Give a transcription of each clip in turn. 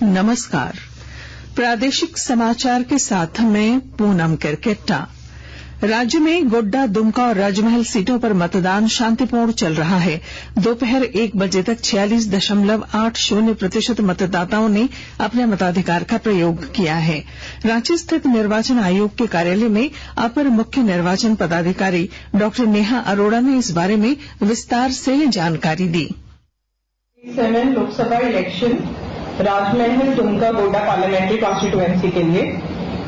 नमस्कार। प्रादेशिक समाचार के साथ मैं पूनम किरकिट्टा। राज्य में गोड्डा, दुमका और राजमहल सीटों पर मतदान शांतिपूर्ण चल रहा है। दोपहर 1 बजे तक 46.80% मतदाताओं ने अपने मताधिकार का प्रयोग किया है। रांची स्थित निर्वाचन आयोग के कार्यालय में अपर मुख्य निर्वाचन पदाधिकारी डॉ नेहा अरोड़ा ने इस बारे में विस्तार से जानकारी दी। लोकसभा इलेक्शन राजमहल, दुमका, गोड्डा पार्लियामेंट्री कॉन्स्टिट्यूएंसी के लिए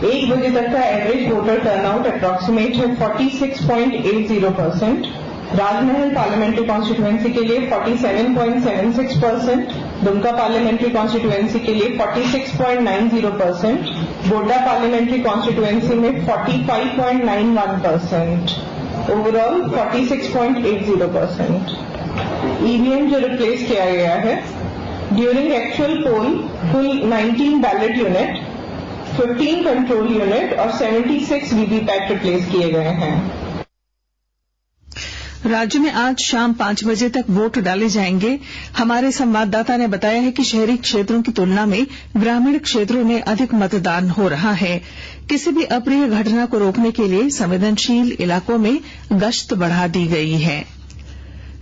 1 बजे तक का एवरेज वोटर टर्नआउट अप्रोक्सीमेट है 46.80%। राजमहल पार्लियामेंट्री कॉन्स्टिट्यूएंसी के लिए 47.76%, दुमका पार्लियामेंट्री कॉन्स्टिट्यूएंसी के लिए 46.90%, गोड्डा पार्लियामेंट्री कॉन्स्टिट्यूएंसी में 45.91%, ओवरऑल 46.80%। ईवीएम जो रिप्लेस किया गया है, ड्यूरिंग एक्चुअल पोल कुल 19 बैलेट यूनिट, 15 कंट्रोल यूनिट और 76 वीवीपैट रिप्लेस किए गए हैं। राज्य में आज शाम 5 बजे तक वोट डाले जाएंगे। हमारे संवाददाता ने बताया है कि शहरी क्षेत्रों की तुलना में ग्रामीण क्षेत्रों में अधिक मतदान हो रहा है। किसी भी अप्रिय घटना को रोकने के लिए संवेदनशील इलाकों में गश्त बढ़ा दी गई है।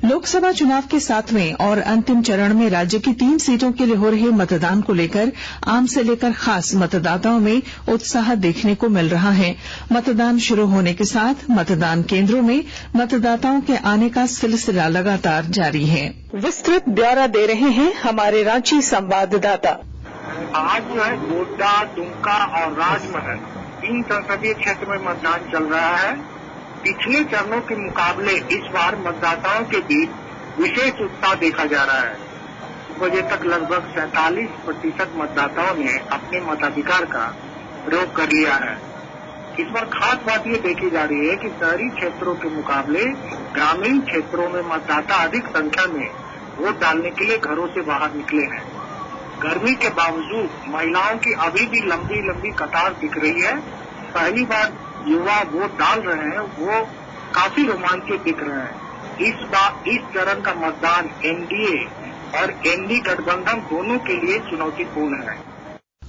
लोकसभा चुनाव के 7वें और अंतिम चरण में राज्य की 3 सीटों के लिए हो रहे मतदान को लेकर आम से लेकर खास मतदाताओं में उत्साह देखने को मिल रहा है। मतदान शुरू होने के साथ मतदान केंद्रों में मतदाताओं के आने का सिलसिला लगातार जारी है। विस्तृत ब्यौरा दे रहे हैं हमारे रांची संवाददाता। आज जो है गोड्डा, दुमका और राजमहल 3 संसदीय क्षेत्र में मतदान चल रहा है। पिछले चरणों के मुकाबले इस बार मतदाताओं के बीच विशेष उत्साह देखा जा रहा है। 1 बजे तक लगभग 47% मतदाताओं ने अपने मताधिकार का प्रयोग कर लिया है। इस बार खास बात ये देखी जा रही है कि शहरी क्षेत्रों के मुकाबले ग्रामीण क्षेत्रों में मतदाता अधिक संख्या में वोट डालने के लिए घरों से बाहर निकले हैं। गर्मी के बावजूद महिलाओं की अभी भी लंबी लंबी कतार दिख रही है। पहली बार युवा वोट डाल रहे हैं, वो काफी रोमांचित दिख रहे हैं। इस चरण का मतदान एनडीए और एनडी गठबंधन दोनों के लिए चुनौतीपूर्ण है।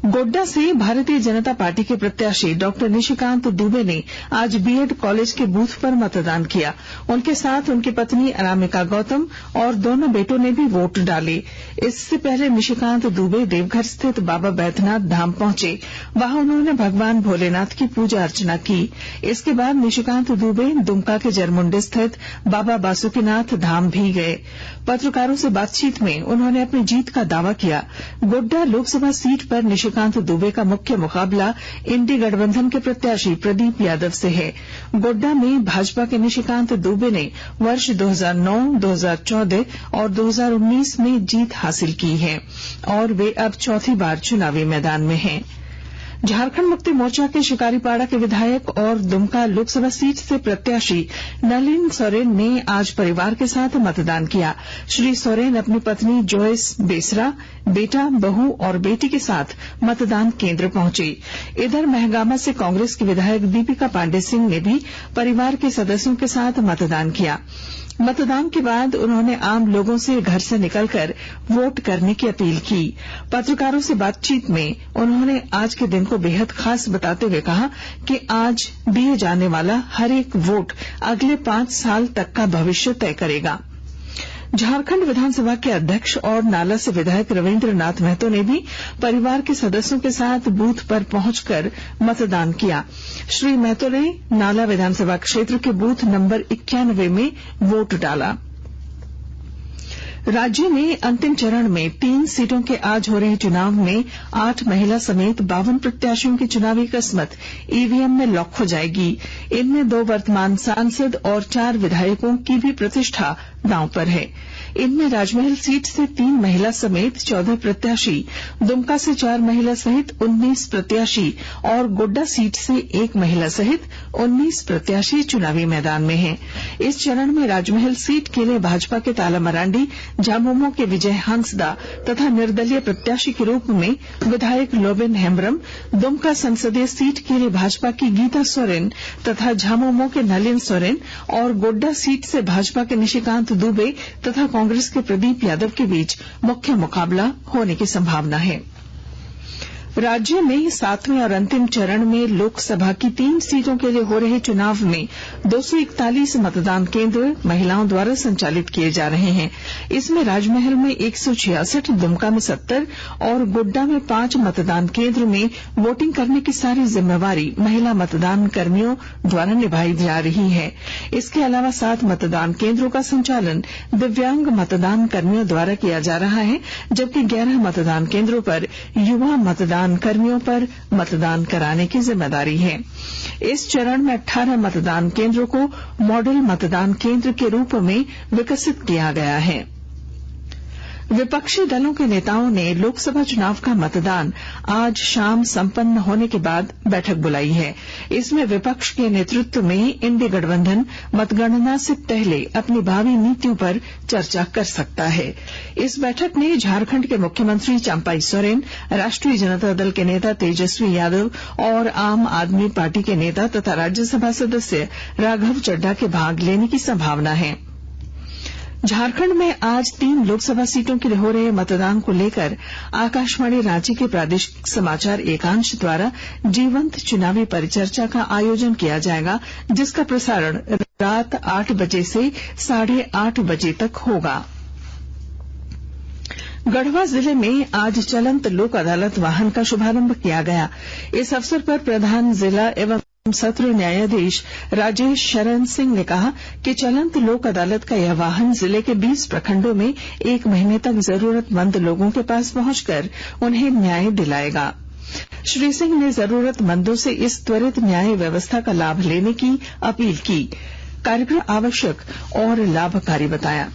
गोड्डा से भारतीय जनता पार्टी के प्रत्याशी डॉक्टर निशिकांत दुबे ने आज बीएड कॉलेज के बूथ पर मतदान किया। उनके साथ उनकी पत्नी अनामिका गौतम और दोनों बेटों ने भी वोट डाले। इससे पहले निशिकांत दुबे देवघर स्थित बाबा बैद्यनाथ धाम पहुंचे। वहां उन्होंने भगवान भोलेनाथ की पूजा अर्चना की। इसके बाद निशिकांत दुबे दुमका के जरमुंडे स्थित बाबा बासुकीनाथ धाम भी गए। पत्रकारों से बातचीत में उन्होंने अपनी जीत का दावा किया। गोड्डा लोकसभा सीट पर निशिकांत दुबे का मुख्य मुकाबला इंडी गठबंधन के प्रत्याशी प्रदीप यादव से है। गोड्डा में भाजपा के निशिकांत दुबे ने वर्ष 2009, 2014 और 2019 में जीत हासिल की है और वे अब चौथी बार चुनावी मैदान में हैं। झारखंड मुक्ति मोर्चा के शिकारीपाड़ा के विधायक और दुमका लोकसभा सीट से प्रत्याशी नलिन सोरेन ने आज परिवार के साथ मतदान किया। श्री सोरेन अपनी पत्नी जोयस बेसरा, बेटा, बहू और बेटी के साथ मतदान केंद्र पहुंचे। इधर महगामा से कांग्रेस के विधायक दीपिका पांडे सिंह ने भी परिवार के सदस्यों के साथ मतदान किया। मतदान के बाद उन्होंने आम लोगों से घर से निकलकर वोट करने की अपील की। पत्रकारों से बातचीत में उन्होंने आज के दिन को बेहद खास बताते हुए कहा कि आज दिए जाने वाला हर एक वोट अगले 5 साल तक का भविष्य तय करेगा। झारखंड विधानसभा के अध्यक्ष और नाला से विधायक रविन्द्र नाथ महतो ने भी परिवार के सदस्यों के साथ बूथ पर पहुंचकर मतदान किया। श्री महतो ने नाला विधानसभा क्षेत्र के बूथ नंबर 91 में वोट डाला। राज्य में अंतिम चरण में 3 सीटों के आज हो रहे चुनाव में 8 महिला समेत 52 प्रत्याशियों की चुनावी किस्मत ईवीएम में लॉक हो जाएगी। इनमें 2 वर्तमान सांसद और 4 विधायकों की भी प्रतिष्ठा दांव पर है। इनमें राजमहल सीट से 3 महिला समेत 14 प्रत्याशी, दुमका से 4 महिला सहित 19 प्रत्याशी और गोड्डा सीट से 1 महिला सहित 19 प्रत्याशी चुनावी मैदान में हैं। इस चरण में राजमहल सीट के लिए भाजपा के ताला मरांडी, झामुमो के विजय हांसदा तथा निर्दलीय प्रत्याशी के रूप में विधायक लोबिन हेम्ब्रम, दुमका संसदीय सीट के लिए भाजपा की गीता सोरेन तथा झामुमो के नलिन सोरेन और गोड्डा सीट से भाजपा के निशिकांत दुबे तथा कांग्रेस के प्रदीप यादव के बीच मुख्य मुकाबला होने की संभावना है। राज्य में 7वें और अंतिम चरण में लोकसभा की 3 सीटों के लिए हो रहे चुनाव में 241 मतदान केंद्र महिलाओं द्वारा संचालित किए जा रहे हैं। इसमें राजमहल में 166, दुमका में 70 और गोड्डा में 5 मतदान केंद्र में वोटिंग करने की सारी जिम्मेवारी महिला मतदान कर्मियों द्वारा निभाई जा रही है। इसके अलावा 7 मतदान केंद्रों का संचालन दिव्यांग मतदान कर्मियों द्वारा किया जा रहा है, जबकि 11 मतदान केंद्रों पर युवा मतदान कर्मियों पर मतदान कराने की जिम्मेदारी है। इस चरण में 18 मतदान केंद्रों को मॉडल मतदान केंद्र के रूप में विकसित किया गया है। विपक्षी दलों के नेताओं ने लोकसभा चुनाव का मतदान आज शाम संपन्न होने के बाद बैठक बुलाई है। इसमें विपक्ष के नेतृत्व में इंडी गठबंधन मतगणना से पहले अपनी भावी नीतियों पर चर्चा कर सकता है। इस बैठक में झारखंड के मुख्यमंत्री चंपाई सोरेन, राष्ट्रीय जनता दल के नेता तेजस्वी यादव और आम आदमी पार्टी के नेता तथा राज्यसभा सदस्य राघव चड्ढा के भाग लेने की संभावना है। झारखंड में आज 3 लोकसभा सीटों के लिए हो रहे मतदान को लेकर आकाशवाणी रांची के प्रादेशिक समाचार एकांश द्वारा जीवंत चुनावी परिचर्चा का आयोजन किया जाएगा, जिसका प्रसारण रात 8 बजे से 8:30 बजे तक होगा। गढ़वा जिले में आज चलंत लोक अदालत वाहन का शुभारंभ किया गया। इस अवसर पर प्रधान जिला एवं सत्र न्यायाधीश राजेश शरण सिंह ने कहा कि चलंत लोक अदालत का यह वाहन जिले के 20 प्रखंडों में 1 महीने तक जरूरतमंद लोगों के पास पहुंचकर उन्हें न्याय दिलाएगा। श्री सिंह ने जरूरतमंदों से इस त्वरित न्याय व्यवस्था का लाभ लेने की अपील की। कार्यक्रम आवश्यक और लाभकारी बताया।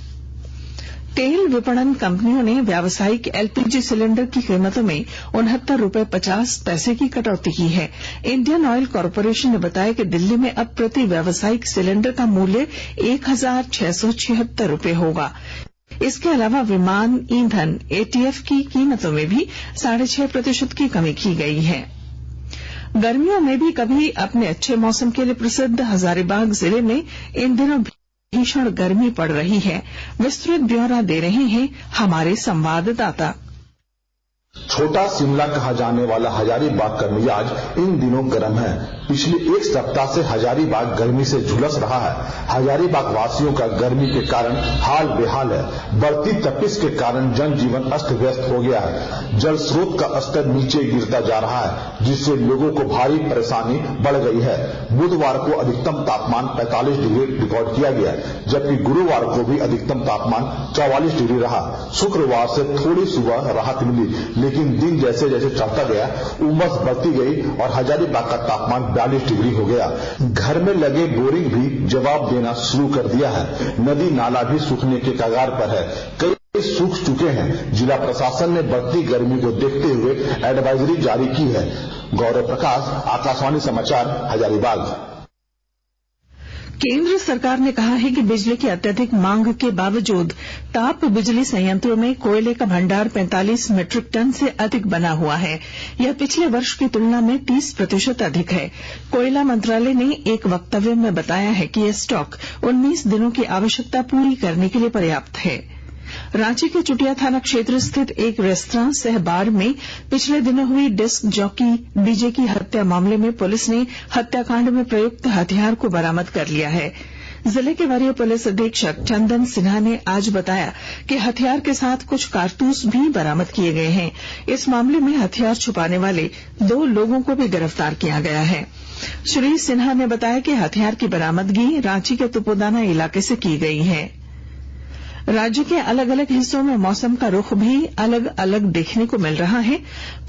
तेल विपणन कंपनियों ने व्यावसायिक एलपीजी सिलेंडर की कीमतों में 69 रुपए 50 पैसे की कटौती की है। इंडियन ऑयल कॉरपोरेशन ने बताया कि दिल्ली में अब प्रति व्यावसायिक सिलेंडर का मूल्य 1676 रुपए होगा। इसके अलावा विमान ईंधन एटीएफ की कीमतों में भी 6.5% की कमी की गई है। गर्मियों में भी कभी अपने अच्छे मौसम के लिए प्रसिद्ध हजारीबाग जिले में इन दिनों भीषण गर्मी पड़ रही है। विस्तृत ब्यौरा दे रहे हैं हमारे संवाददाता। छोटा शिमला कहा जाने वाला हजारीबाग का मिजाज इन दिनों गर्म है। पिछले 1 सप्ताह से हजारीबाग गर्मी से झुलस रहा है। हजारीबाग वासियों का गर्मी के कारण हाल बेहाल है। बढ़ती तपिश के कारण जनजीवन अस्त व्यस्त हो गया है। जल स्रोत का स्तर नीचे गिरता जा रहा है, जिससे लोगों को भारी परेशानी बढ़ गई है। बुधवार को अधिकतम तापमान 45 डिग्री रिकॉर्ड किया गया, जबकि गुरुवार को भी अधिकतम तापमान 44 डिग्री रहा। शुक्रवार से थोड़ी सुबह राहत मिली, लेकिन दिन जैसे जैसे चढ़ता गया उमस बढ़ती गई और हजारीबाग का तापमान 42 डिग्री हो गया। घर में लगे बोरिंग भी जवाब देना शुरू कर दिया है। नदी नाला भी सूखने के कगार पर है। कई सूख चुके हैं। जिला प्रशासन ने बढ़ती गर्मी को देखते हुए एडवाइजरी जारी की है। गौरव प्रकाश, आकाशवाणी समाचार, हजारीबाग। केंद्र सरकार ने कहा है कि बिजली की अत्यधिक मांग के बावजूद ताप बिजली संयंत्रों में कोयले का भंडार 45 मीट्रिक टन से अधिक बना हुआ है। यह पिछले वर्ष की तुलना में 30% अधिक है। कोयला मंत्रालय ने एक वक्तव्य में बताया है कि यह स्टॉक 19 दिनों की आवश्यकता पूरी करने के लिए पर्याप्त है। रांची के चुटिया थाना क्षेत्र स्थित एक रेस्तरां सहबार में पिछले दिनों हुई डिस्क जॉकी डीजे की हत्या मामले में पुलिस ने हत्याकांड में प्रयुक्त हथियार को बरामद कर लिया है। जिले के वरीय पुलिस अधीक्षक चंदन सिन्हा ने आज बताया कि हथियार के साथ कुछ कारतूस भी बरामद किए गए हैं। इस मामले में हथियार छुपाने वाले 2 लोगों को भी गिरफ्तार किया गया है। श्री सिन्हा ने बताया कि हथियार की बरामदगी रांची के तुपोदाना इलाके से की गई है। राज्य के अलग अलग हिस्सों में मौसम का रुख भी अलग अलग देखने को मिल रहा है।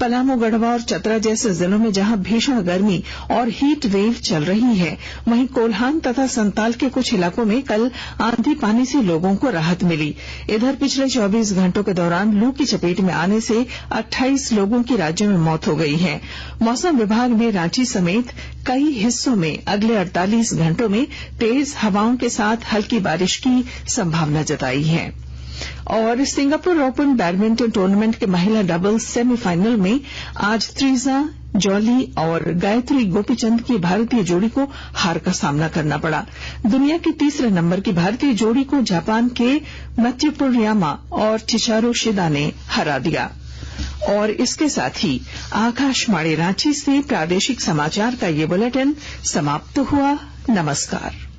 पलामू, गढ़वा और चतरा जैसे जिलों में जहां भीषण गर्मी और हीट वेव चल रही है, वहीं कोल्हान तथा संताल के कुछ इलाकों में कल आंधी पानी से लोगों को राहत मिली। इधर पिछले 24 घंटों के दौरान लू की चपेट में आने से 28 लोगों की राज्य में मौत हो गई है। मौसम विभाग ने रांची समेत कई हिस्सों में अगले 48 घंटों में तेज हवाओं के साथ हल्की बारिश की संभावना जताई है। और सिंगापुर ओपन बैडमिंटन टूर्नामेंट के महिला डबल्स सेमीफाइनल में आज त्रिजा जॉली और गायत्री गोपीचंद की भारतीय जोड़ी को हार का सामना करना पड़ा। दुनिया की तीसरे नंबर की भारतीय जोड़ी को जापान के मत्युपुरयामा और चिचारो शिदा ने हरा दिया। और इसके साथ ही आकाशवाणी रांची से प्रादेशिक समाचार का ये बुलेटिन समाप्त हुआ। नमस्कार।